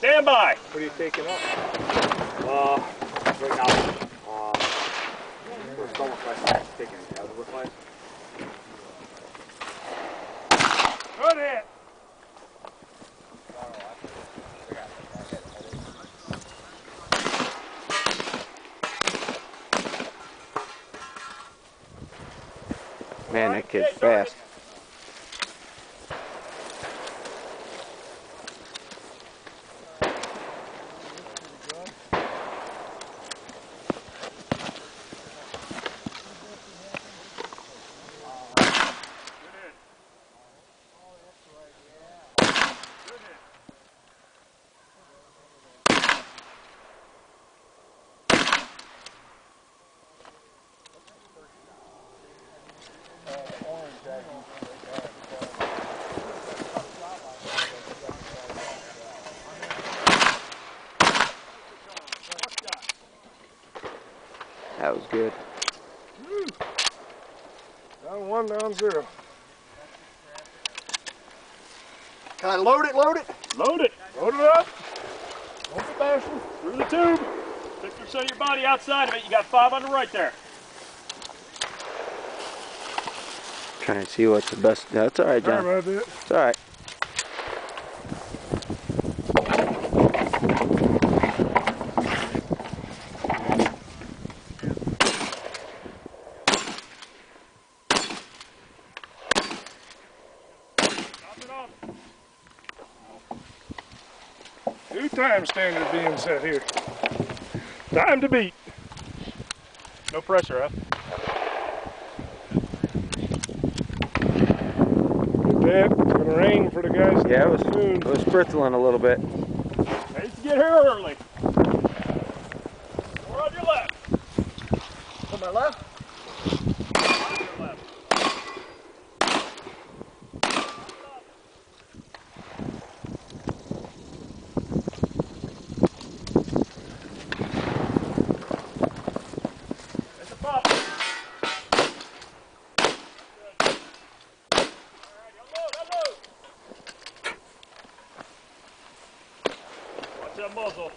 Stand by. What are you taking up? Right now, we're stomach class taking algebra class. Good hit. Man, that kid's fast. That was good. Down 1, down 0. Can I load it? Load it? Load it. Load it up. Don't be bashful. Through the tube. 50% of your body outside of it. You got 5 on the right there. Trying to see what's the best. That's all right, John. Sorry about that. It's all right. New time standard being set here. Time to beat. No pressure, huh? It's going to rain for the guys. Yeah, it soon. was spritzling a little bit. Nice to get here early. We're on your left. On my left? On your left. There's a pop. Watch that muzzle.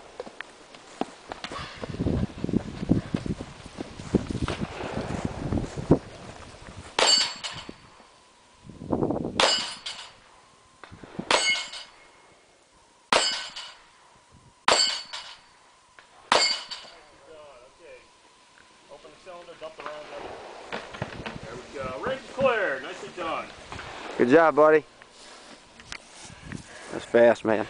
Okay. Open the cylinder, dump the round in. There we go. Range is clear. Nicely done. Good job, buddy. That's fast, man.